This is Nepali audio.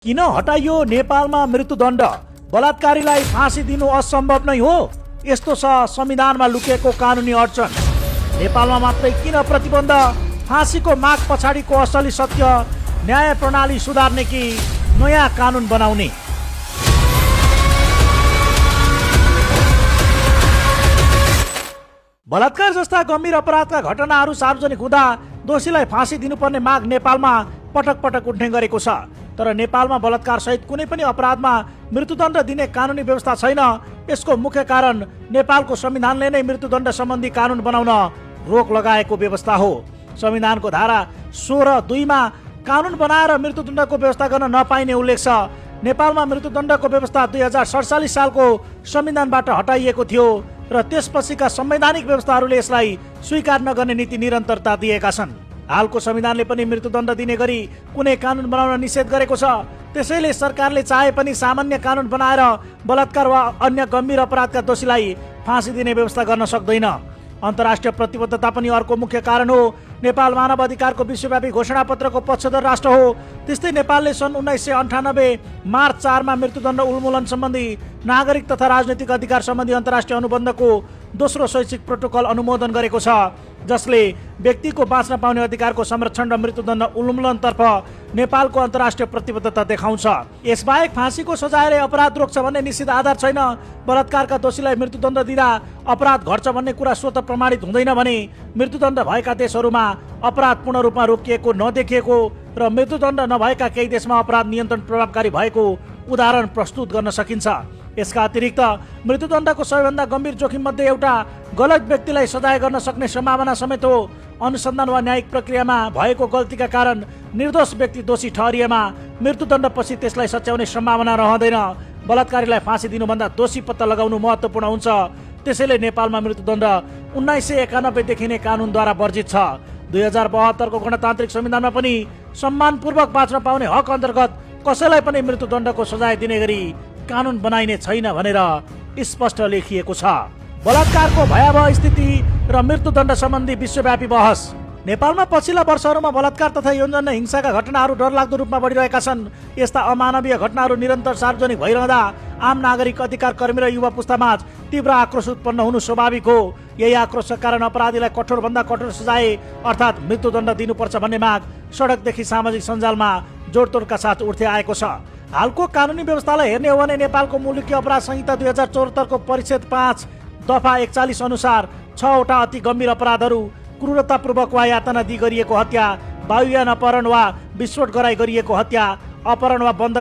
किन हटाइयो नेपालमा मृत्युदण्ड? बलात्कारीलाई फाँसी दिनु असम्भव नै हो? यस्तो छ संविधानमा लुकेको कानुनी अडचन। नेपालमा मात्रै किन प्रतिबन्ध? फाँसीको माग पछाडिको असली सत्य, न्याय प्रणाली सुधार्ने कि नयाँ कानुन बनाउने? बलात्कार जस्ता गम्भीर अपराधका घटनाहरू सार्वजनिक हुँदा दोषीलाई फाँसी दिनुपर्ने माग नेपालमा पटक पटक उठ्ने गरेको छ। तर नेपालमा बलात्कार सहित कुनै पनि अपराधमा मृत्युदण्ड दिने कानुनी व्यवस्था छैन। यसको मुख्य कारण नेपालको संविधानले नै मृत्युदण्ड सम्बन्धी कानुन बनाउन रोक लगाएको व्यवस्था हो। संविधानको धारा 16(2) मा कानुन बनाएर मृत्युदण्डको व्यवस्था गर्न नपाइने उल्लेख छ। नेपालमा मृत्युदण्डको व्यवस्था 2047 सालको संविधानबाट हटाइएको थियो र त्यसपछिका संवैधानिक व्यवस्थाहरूले यसलाई स्वीकार नगर्ने नीति निरन्तरता दिएका छन्। हालको संविधानले पनि मृत्युदण्ड दिने गरी कुनै कानुन बनाउन निषेध गरेको छ। त्यसैले सरकारले चाहे पनि सामान्य कानुन बनाएर बलात्कार वा अन्य गम्भीर अपराधका दोषीलाई फाँसी दिने व्यवस्था गर्न सक्दैन। अन्तर्राष्ट्रिय प्रतिबद्धता पनि अर्को मुख्य कारण हो। नेपाल मानव अधिकारको विश्वव्यापी घोषणापत्रको पक्षधर राष्ट्र हो। त्यस्तै नेपालले सन् 1998 मार्च 4 मा मृत्युदण्ड उन्मूलन सम्बन्धी नागरिक तथा राजनैतिक अधिकार सम्बन्धी अन्तर्राष्ट्रिय अनुबन्धको दोस्रो शैक्षिक प्रोटोकल अनुमोदन गरेको छ, जसले व्यक्तिको बाँच्न पाउने अधिकारको संरक्षण र मृत्युदण्ड उन्मूलनतर्फ नेपालको अन्तर्राष्ट्रिय प्रतिबद्धता देखाउँछ। यसबाहेक फाँसीको सजायले अपराध रोक्छ भन्ने निश्चित आधार छैन। बलात्कारका दोषीलाई मृत्युदण्ड दिँदा अपराध घट्छ भन्ने कुरा स्वतः प्रमाणित हुँदैन भने मृत्युदण्ड भएका देशहरूमा अपराध पूर्ण रूपमा रोकिएको नदेखिएको र मृत्युदण्ड नभएका केही देशमा अपराध नियन्त्रण प्रभावकारी भएको उदाहरण प्रस्तुत गर्न सकिन्छ। यसका अतिरिक्त मृत्युदण्डको सबैभन्दा गम्भीर जोखिम मध्ये एउटा गलत व्यक्तिलाई सजाय गर्न सक्ने सम्भावना समेत हो। अनुसन्धान वा न्यायिक प्रक्रियामा भएको गल्तीका कारण निर्दोष व्यक्ति दोषी ठहरिएमा मृत्युदण्डपछि त्यसलाई सच्याउने सम्भावना रहँदैन। बलात्कारीलाई फाँसी दिनुभन्दा दोषी पत्ता लगाउनु महत्त्वपूर्ण हुन्छ। त्यसैले नेपालमा मृत्युदण्ड 1991 देखि नै कानुनद्वारा वर्जित छ। 2072 को गणतान्त्रिक संविधानमा पनि सम्मानपूर्वक बाँच्न पाउने हक अन्तर्गत कसैलाई पनि मृत्युदण्डको सजाय दिने गरी कानुन बनाइने छैन भनेर स्पष्ट लेखिएको छ। बलात्कारको भयावह स्थिति र मृत्युदण्ड सम्बन्धी विश्वव्यापी बहस। नेपालमा पछिल्ला वर्षहरूमा बलात्कार तथा यौनजन्य हिंसाका घटनाहरू डरलाग्दो रूपमा बढिरहेका छन्। यस्ता अमानवीय घटनाहरू निरन्तर सार्वजनिक भइरहँदा आम नागरिक, अधिकार कर्मी र युवा पुस्तामाझ तीव्र आक्रोश उत्पन्न हुनु स्वाभाविक हो। यही आक्रोशका कारण अपराधीलाई कठोरभन्दा कठोर सजाय अर्थात् मृत्युदण्ड दिनुपर्छ भन्ने माग सडकदेखि सामाजिक सञ्जालमा जोडतोडका साथ उठ्दै आएको छ। हालको कानुनी व्यवस्थालाई हेर्ने हो भने नेपालको मुलुकी अपराध संहिता 2074 को परिच्छेद 5 दफा 41 अनुसार 6 वटा अति गम्भीर अपराधहरू क्रूरतापूर्वक वा यातना दिई गरिएको हत्या, वायुयान अपहरण वा विस्फोट गराई गरिएको हत्या, अपहरण वा बन्द